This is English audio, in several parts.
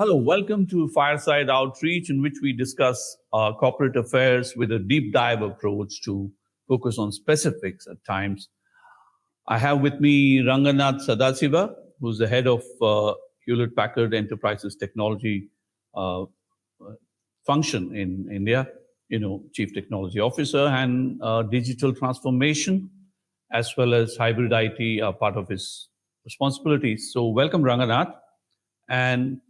Hello, welcome to Fireside Outreach, in which we discuss corporate affairs with a deep dive approach to focus on specifics at times. I have with me Ranganath Sadasiva, who's the head of Hewlett Packard Enterprise's technology uh, function in India, Chief Technology Officer, and digital transformation, as well as hybrid IT are part of his responsibilities. So welcome, Ranganath. And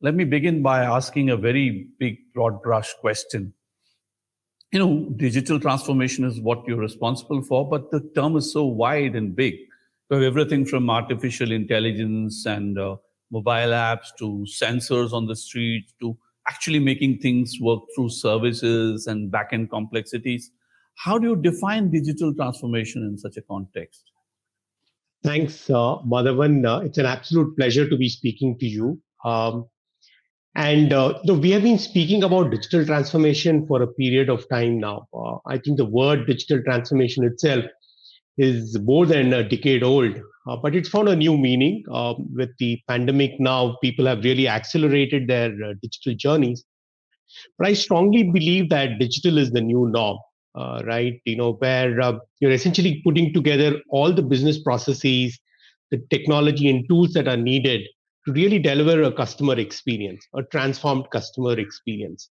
let me begin by asking a very big, broad brush question. Digital transformation is what you're responsible for, but the term is so wide and big. You have everything from artificial intelligence and mobile apps to sensors on the street to actually making things work through services and back-end complexities. How do you define digital transformation in such a context? Thanks, Madhavan. It's an absolute pleasure to be speaking to you. We have been speaking about digital transformation for a period of time now. I think the word digital transformation itself is more than a decade old, but it's found a new meaning. With the pandemic now, people have really accelerated their digital journeys. But I strongly believe that digital is the new norm, right? Where you're essentially putting together all the business processes, the technology and tools that are needed to really deliver a customer experience, a transformed customer experience.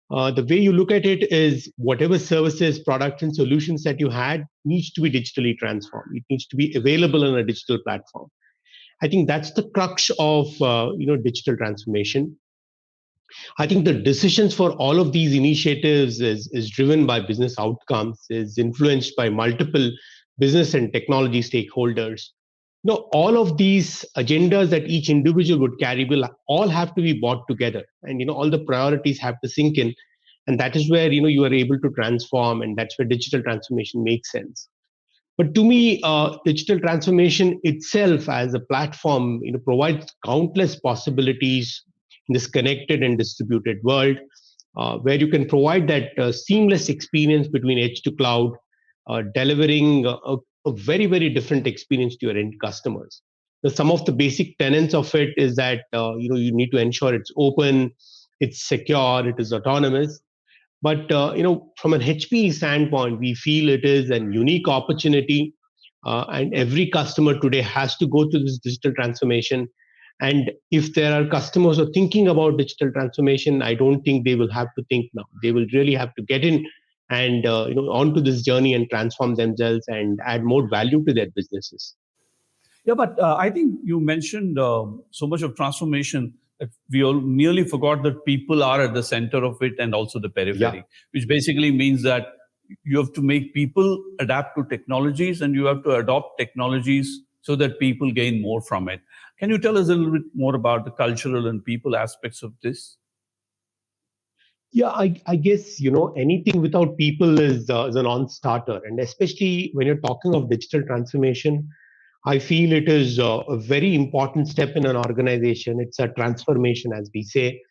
The way you look at it is whatever services, products, and solutions that you had needs to be digitally transformed. It needs to be available on a digital platform. I think that's the crux of digital transformation. I think the decisions for all of these initiatives is driven by business outcomes, is influenced by multiple business and technology stakeholders. All of these agendas that each individual would carry will all have to be brought together, and all the priorities have to sink in, and that is where you are able to transform, and that's where digital transformation makes sense. But to me, digital transformation itself as a platform, provides countless possibilities in this connected and distributed world, where you can provide that seamless experience between edge to cloud, delivering a very, very different experience to your end customers. So some of the basic tenets of it is that you need to ensure it's open, it's secure, it is autonomous. But from an HPE standpoint, we feel it is a unique opportunity, and every customer today has to go through this digital transformation. And if there are customers who are thinking about digital transformation, I don't think they will have to think now. They will really have to get in and onto this journey and transform themselves and add more value to their businesses. Yeah, but I think you mentioned so much of transformation that we all nearly forgot that people are at the center of it and also the periphery, which basically means that you have to make people adapt to technologies and you have to adopt technologies so that people gain more from it. Can you tell us a little bit more about the cultural and people aspects of this? Yeah, I guess anything without people is a non-starter, and especially when you're talking of digital transformation, I feel it is a very important step in an organization. It's a transformation, as we say,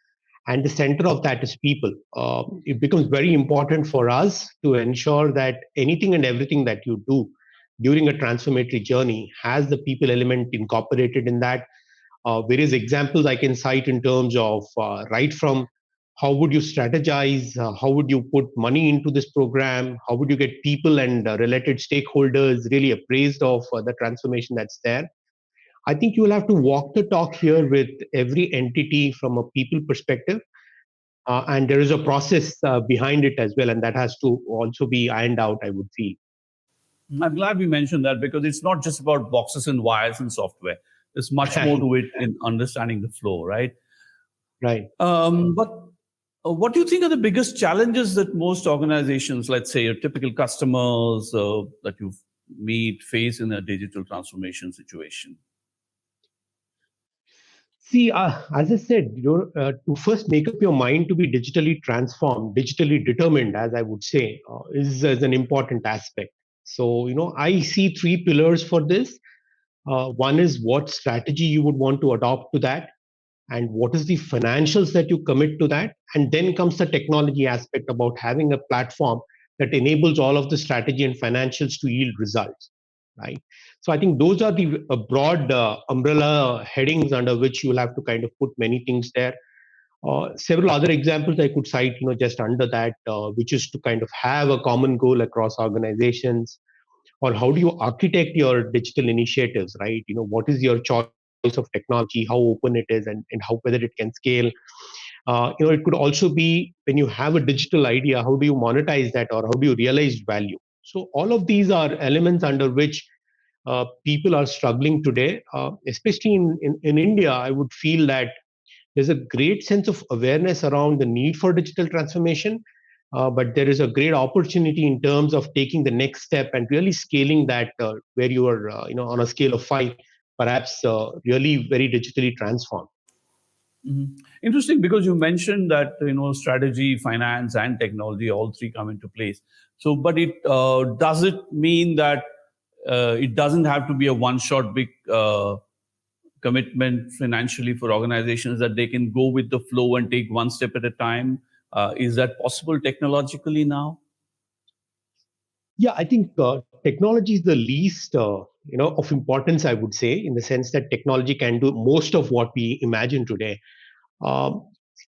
and the center of that is people. It becomes very important for us to ensure that anything and everything that you do during a transformatory journey has the people element incorporated in that. Various examples I can cite in terms of right from how would you strategize, how would you put money into this program, how would you get people and related stakeholders really appraised of the transformation that's there. I think you will have to walk the talk here with every entity from a people perspective. And there is a process behind it as well, and that has to also be ironed out, I would feel. I'm glad we mentioned that because it's not just about boxes and wires and software. There's much more to it in understanding the flow, right? Right. But what do you think are the biggest challenges that most organizations, let's say your typical customers that you meet, face in a digital transformation situation? See, as I said, to first make up your mind to be digitally transformed, digitally determined, as I would say, is an important aspect. So, I see three pillars for this. One is what strategy you would want to adopt to that, and what is the financials that you commit to that. And then comes the technology aspect about having a platform that enables all of the strategy and financials to yield results. right? So I think those are the broad umbrella headings under which you will have to kind of put many things there. Several other examples I could cite, just under that, which is to kind of have a common goal across organizations, or how do you architect your digital initiatives, right? What is your choice of technology, how open it is, and how whether it can scale. It could also be when you have a digital idea, how do you monetize that, or how do you realize value? So all of these are elements under which people are struggling today, especially in India. I would feel that there's a great sense of awareness around the need for digital transformation, but there is a great opportunity in terms of taking the next step and really scaling that, where you are, on a scale of 5, perhaps really very digitally transformed. Interesting, because you mentioned that strategy, finance, and technology, all three come into place. So, but it does it mean that it doesn't have to be a one-shot big commitment financially for organizations, that they can go with the flow and take one step at a time? Is that possible technologically now? Yeah, I think technology is the least, of importance, I would say, in the sense that technology can do most of what we imagine today. Um,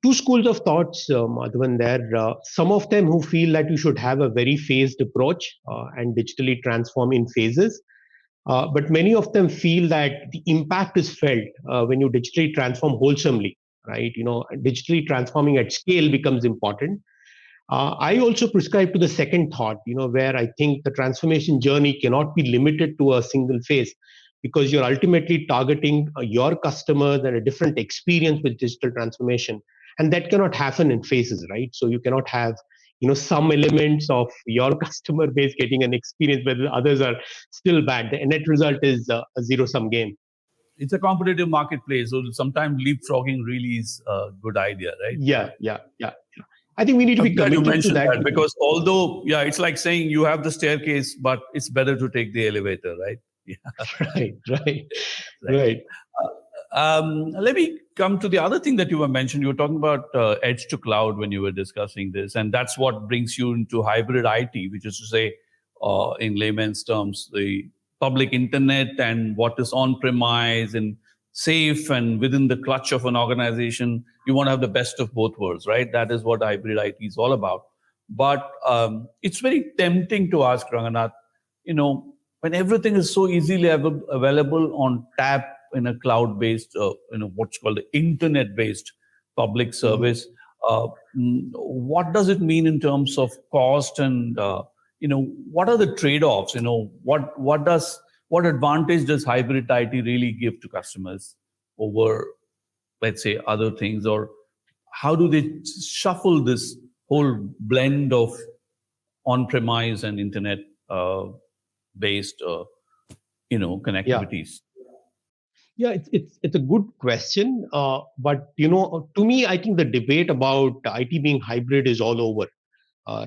Two schools of thoughts, Madhavan, there. Some of them who feel that you should have a very phased approach and digitally transform in phases. But many of them feel that the impact is felt when you digitally transform wholesomely, right? Digitally transforming at scale becomes important. I also prescribe to the second thought, where I think the transformation journey cannot be limited to a single phase, because you're ultimately targeting your customers and a different experience with digital transformation. And that cannot happen in phases, right? So you cannot have, some elements of your customer base getting an experience, but the others are still bad. The net result is a zero sum game. It's a competitive marketplace, so sometimes leapfrogging really is a good idea, right? Yeah. I think we need to I'm be glad you committed to mentioned that. that, because although, yeah, it's like saying you have the staircase, but it's better to take the elevator, right? Yeah, Right, right, right. right. Let me come to the other thing that you were mentioning. You were talking about edge to cloud when you were discussing this, and that's what brings you into hybrid IT, which is to say, in layman's terms, the public internet and what is on-premise and safe and within the clutch of an organization. You want to have the best of both worlds, right? That is what hybrid IT is all about. But it's very tempting to ask, Ranganath, when everything is so easily available on tap in a cloud-based, what's called the internet-based public service, what does it mean in terms of cost, and what are the trade-offs? What advantage does hybrid IT really give to customers over, let's say, other things, or how do they shuffle this whole blend of on-premise and internet based Yeah. connectivities? Yeah, it's a good question, but to me, I think the debate about IT being hybrid is all over,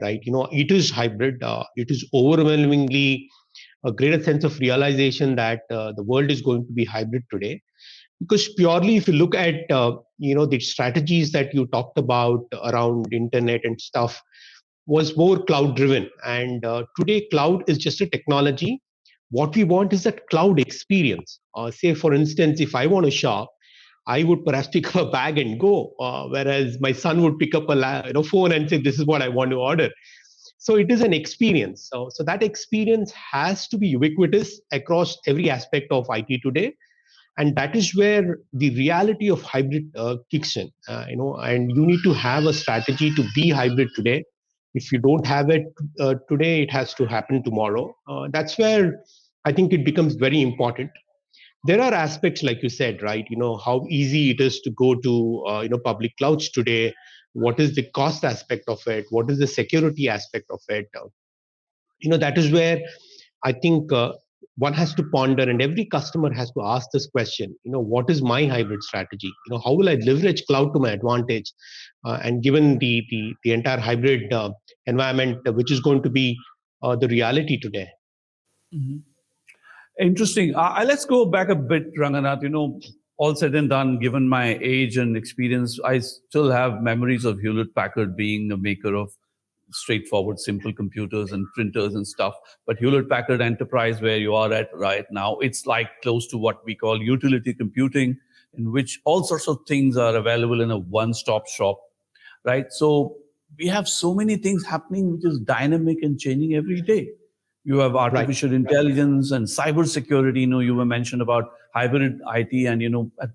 right? It is hybrid. It is overwhelmingly a greater sense of realization that the world is going to be hybrid today. Because purely, if you look at the strategies that you talked about around internet and stuff, was more cloud driven, and today cloud is just a technology. What we want is that cloud experience. Say, for instance, if I want to shop, I would perhaps pick up a bag and go, whereas my son would pick up a phone and say, "This is what I want to order." So it is an experience. So that experience has to be ubiquitous across every aspect of IT today, and that is where the reality of hybrid kicks in. And you need to have a strategy to be hybrid today. If you don't have it today, it has to happen tomorrow. That's where I think it becomes very important. There are aspects, like you said, right? How easy it is to go to public clouds today. What is the cost aspect of it? What is the security aspect of it? That is where I think one has to ponder, and every customer has to ask this question. What is my hybrid strategy? How will I leverage cloud to my advantage? And given the entire hybrid environment, which is going to be the reality today. Interesting. Let's go back a bit, Ranganath. All said and done, given my age and experience, I still have memories of Hewlett Packard being a maker of straightforward, simple computers and printers and stuff. But Hewlett Packard Enterprise, where you are at right now, it's like close to what we call utility computing, in which all sorts of things are available in a one-stop shop, right? So we have so many things happening which is dynamic and changing every day. You have artificial intelligence and cybersecurity. You were mentioned about hybrid IT, and at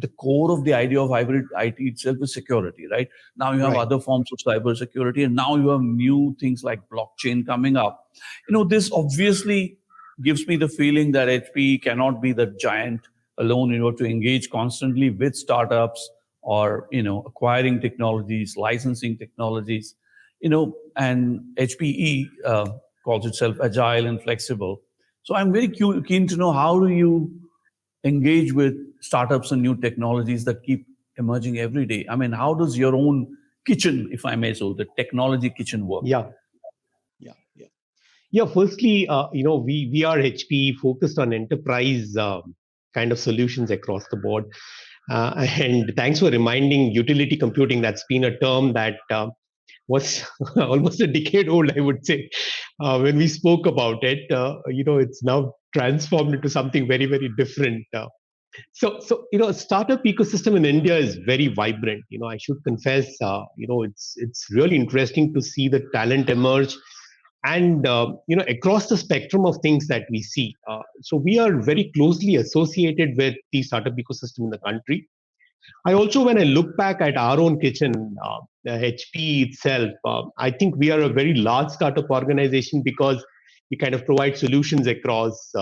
the core of the idea of hybrid IT itself is security, right? Now you have other forms of cybersecurity, and now you have new things like blockchain coming up. This obviously gives me the feeling that HP cannot be the giant alone in order to engage constantly with startups or acquiring technologies, licensing technologies, and HPE calls itself agile and flexible. So I'm very keen to know, how do you engage with startups and new technologies that keep emerging every day? I mean, how does your own kitchen, if I may so, the technology kitchen work? Yeah. Firstly, we are HP focused on enterprise kind of solutions across the board. And thanks for reminding utility computing. That's been a term that was almost a decade old, I would say, when we spoke about it. It's now transformed into something very, very different. So startup ecosystem in India is very vibrant. I should confess, it's really interesting to see the talent emerge, and across the spectrum of things that we see. So we are very closely associated with the startup ecosystem in the country. I also, when I look back at our own kitchen, the HP itself, I think we are a very large startup organization because we kind of provide solutions across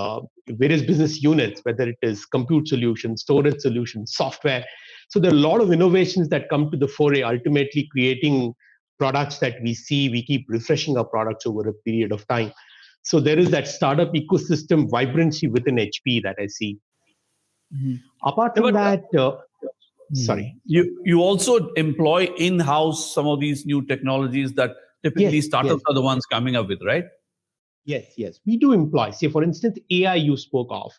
various business units, whether it is compute solutions, storage solutions, software. So there are a lot of innovations that come to the fore, ultimately creating products that we see. We keep refreshing our products over a period of time. So there is that startup ecosystem vibrancy within HP that I see. Mm-hmm. Apart from that, sorry. You also employ in-house some of these new technologies that typically startups are the ones coming up with, right? Yes. We do employ. Say, for instance, AI you spoke of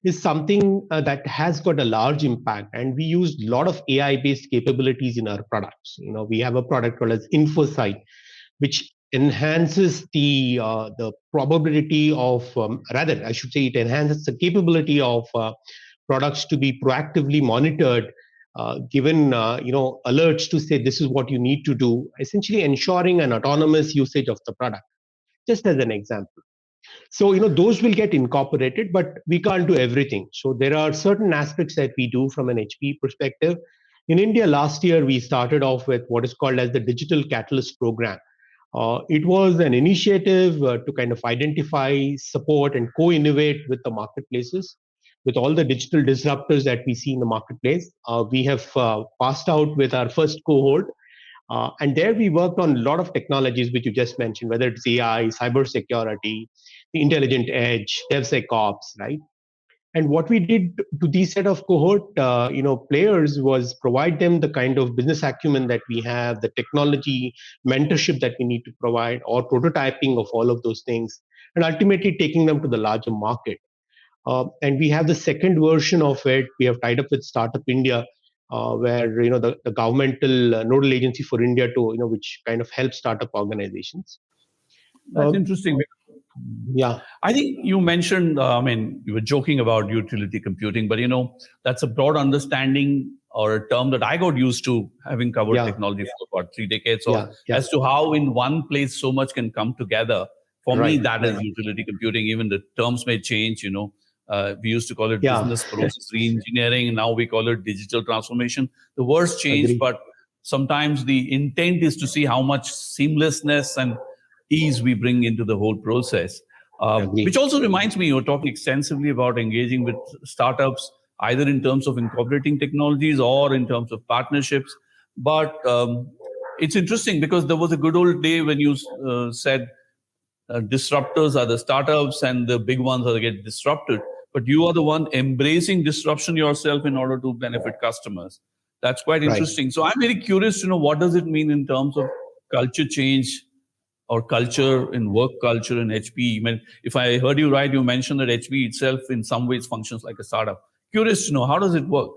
is something that has got a large impact, and we use a lot of AI-based capabilities in our products. We have a product called as InfoSight, which enhances the probability of, rather, I should say, it enhances the capability of products to be proactively monitored, given alerts to say this is what you need to do, essentially ensuring an autonomous usage of the product. Just as an example. So, those will get incorporated, but we can't do everything. So there are certain aspects that we do from an HP perspective. In India, last year, we started off with what is called as the Digital Catalyst Program. It was an initiative to kind of identify, support, and co-innovate with the marketplaces, with all the digital disruptors that we see in the marketplace. We have passed out with our first cohort. And there we worked on a lot of technologies which you just mentioned, whether it's AI, cybersecurity, the intelligent edge, DevSecOps, right? And what we did to these set of cohort, players was provide them the kind of business acumen that we have, the technology mentorship that we need to provide, or prototyping of all of those things, and ultimately taking them to the larger market. And we have the second version of it. We have tied up with Startup India, where the governmental nodal agency for India to which kind of helps startup organizations. That's interesting. Yeah, I think you mentioned. You were joking about utility computing, but that's a broad understanding or a term that I got used to, having covered technology for about 3 decades, as to how in one place so much can come together. For me, that is utility computing. Even the terms may change. We used to call it business process re-engineering. Now we call it digital transformation. The words change, but sometimes the intent is to see how much seamlessness and ease we bring into the whole process. Which also reminds me, you're talking extensively about engaging with startups, either in terms of incorporating technologies or in terms of partnerships. But it's interesting because there was a good old day when you said disruptors are the startups and the big ones are the get disrupted. But you are the one embracing disruption yourself in order to benefit customers. That's quite interesting. So I'm very curious to know, what does it mean in terms of culture change or culture in work culture in HP? I mean, if I heard you right, you mentioned that HP itself in some ways functions like a startup. Curious to know, how does it work?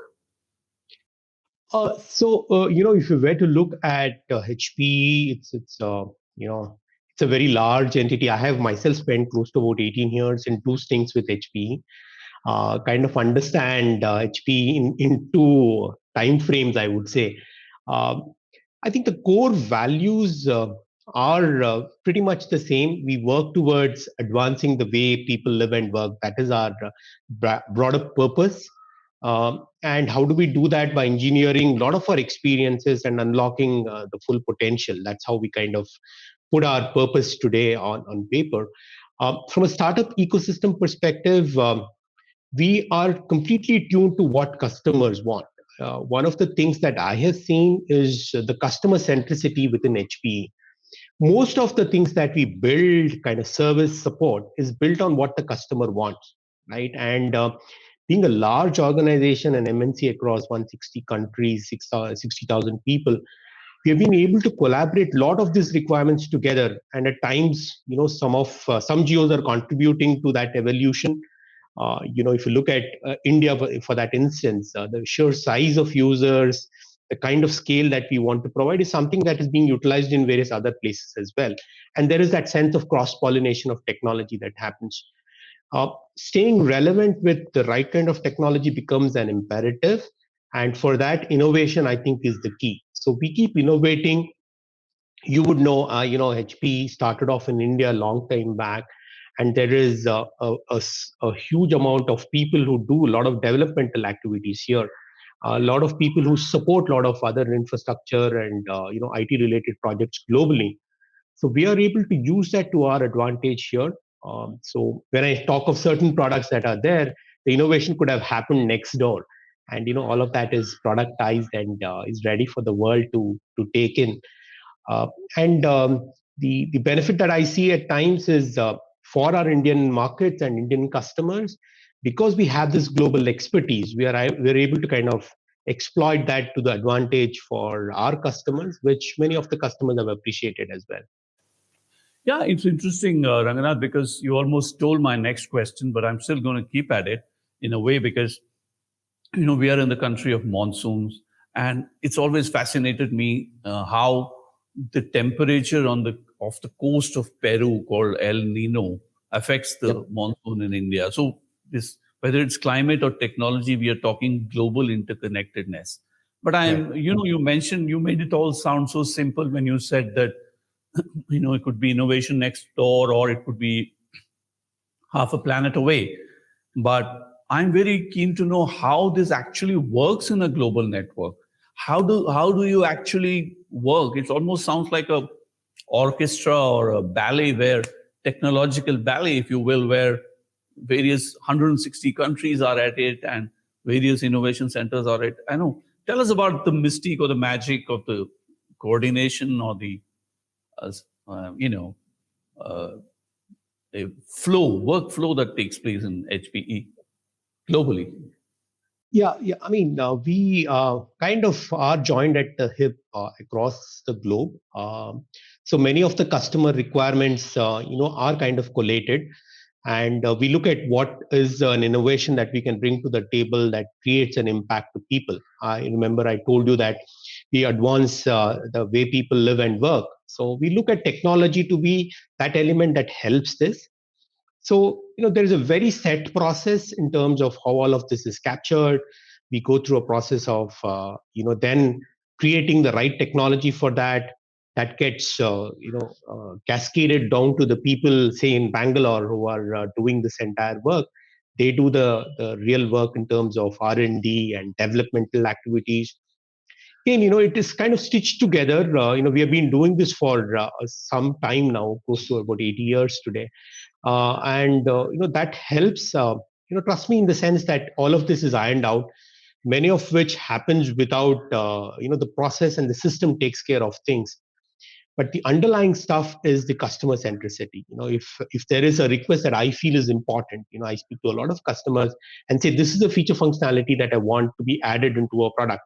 If you were to look at HPE, it's a very large entity. I have myself spent close to about 18 years in two stints with HPE. Kind of understand HPE in two time frames, I would say. Um, I think the core values are pretty much the same. We work towards advancing the way people live and work. That is our broader purpose. And how do we do that? By engineering a lot of our experiences and unlocking the full potential. That's how we kind of put our purpose today on paper. From a startup ecosystem perspective, we are completely tuned to what customers want. One of the things that I have seen is the customer centricity within HPE. Most of the things that we build, kind of service support, is built on what the customer wants, right? And being a large organization, an MNC across 160 countries, 60,000 people, we have been able to collaborate a lot of these requirements together. And at times, some geos are contributing to that evolution. If you look at India for that instance, the sheer size of users, the kind of scale that we want to provide is something that is being utilized in various other places as well. And there is that sense of cross pollination of technology that happens. Staying relevant with the right kind of technology becomes an imperative. And for that, innovation, I think, is the key. So we keep innovating. You would know, HP started off in India a long time back, and there is a huge amount of people who do a lot of developmental activities here. A lot of people who support a lot of other infrastructure and IT related projects globally. So we are able to use that to our advantage here. So when I talk of certain products that are there, the innovation could have happened next door, and all of that is productized and is ready for the world to take in. Uh, and the benefit that I see at times is for our Indian markets and Indian customers, because we have this global expertise, we're able to kind of exploit that to the advantage for our customers, which many of the customers have appreciated as well. Yeah, it's interesting, Ranganath, because you almost stole my next question, but I'm still going to keep at it in a way because we are in the country of monsoons, and it's always fascinated me how the temperature on the off the coast of Peru, called El Nino, affects Yep. the monsoon in India. So this, whether it's climate or technology, we are talking global interconnectedness. But Right. you mentioned, you made it all sound so simple when you said that it could be innovation next door, or it could be half a planet away. But I'm very keen to know how this actually works in a global network. How do you actually work? It almost sounds like a orchestra or a ballet, where technological ballet, if you will, where various 160 countries are at it and various innovation centers are at. I know. Tell us about the mystique or the magic of the coordination, or the uh, uh, you know uh, a workflow that takes place in HPE globally. Yeah. I mean, we kind of are joined at the hip across the globe. So many of the customer requirements, are kind of collated, and we look at what is an innovation that we can bring to the table that creates an impact to people. I remember I told you that we advance the way people live and work. So we look at technology to be that element that helps this. So, there is a very set process in terms of how all of this is captured. We go through a process of, then creating the right technology for that. That gets, cascaded down to the people, say in Bangalore, who are doing this entire work. They do the real work in terms of R&D and developmental activities. Again, it is kind of stitched together. We have been doing this for some time now, close to about 80 years today, and that helps. Trust me, in the sense that all of this is ironed out, many of which happens without the process and the system takes care of things. But the underlying stuff is the customer centricity. If there is a request that I feel is important, I speak to a lot of customers and say, this is a feature functionality that I want to be added into a product.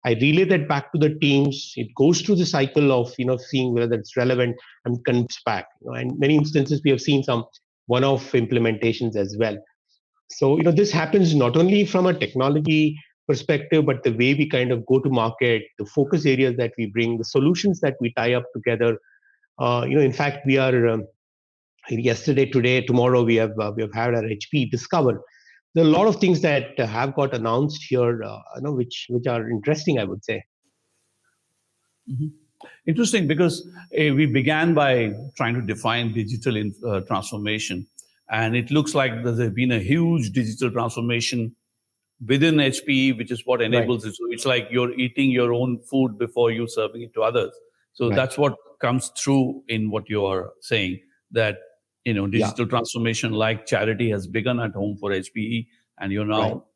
I relay that back to the teams. It goes through the cycle of seeing whether it's relevant and comes back. And many instances we have seen some one-off implementations as well. So this happens not only from a technology perspective, but the way we kind of go to market, the focus areas that we bring, the solutions that we tie up together. In fact, we are yesterday, today, tomorrow we have had our HP Discover. There are a lot of things that have got announced here, which are interesting, I would say. Interesting, because we began by trying to define digital transformation, and it looks like there's been a huge digital transformation within HPE, which is what enables it. So it's like you're eating your own food before you serving it to others. So that's what comes through in what you are saying, that digital transformation like charity has begun at home for HPE, and you're now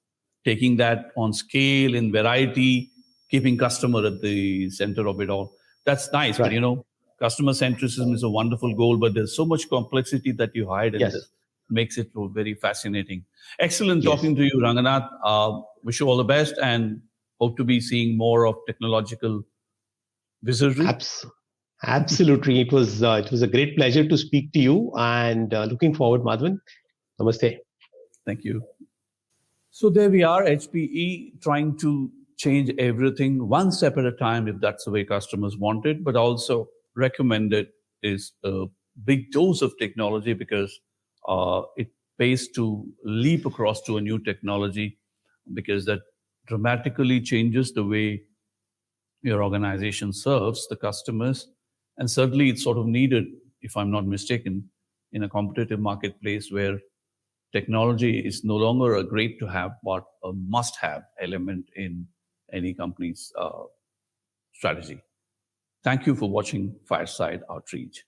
taking that on scale in variety, keeping customer at the center of it all. That's nice, but customer centricism is a wonderful goal, but there's so much complexity that you hide in this. Makes it very fascinating. Excellent talking to you, Ranganath. Wish you all the best and hope to be seeing more of technological wizardry. Absolutely. It was a great pleasure to speak to you, and looking forward, Madhavan. Namaste. Thank you. So there we are, HPE trying to change everything one step at a time if that's the way customers want it, but also recommended is a big dose of technology, because it pays to leap across to a new technology, because that dramatically changes the way your organization serves the customers. And certainly it's sort of needed, if I'm not mistaken, in a competitive marketplace where technology is no longer a great to have, but a must have element in any company's strategy. Thank you for watching Fireside Outreach.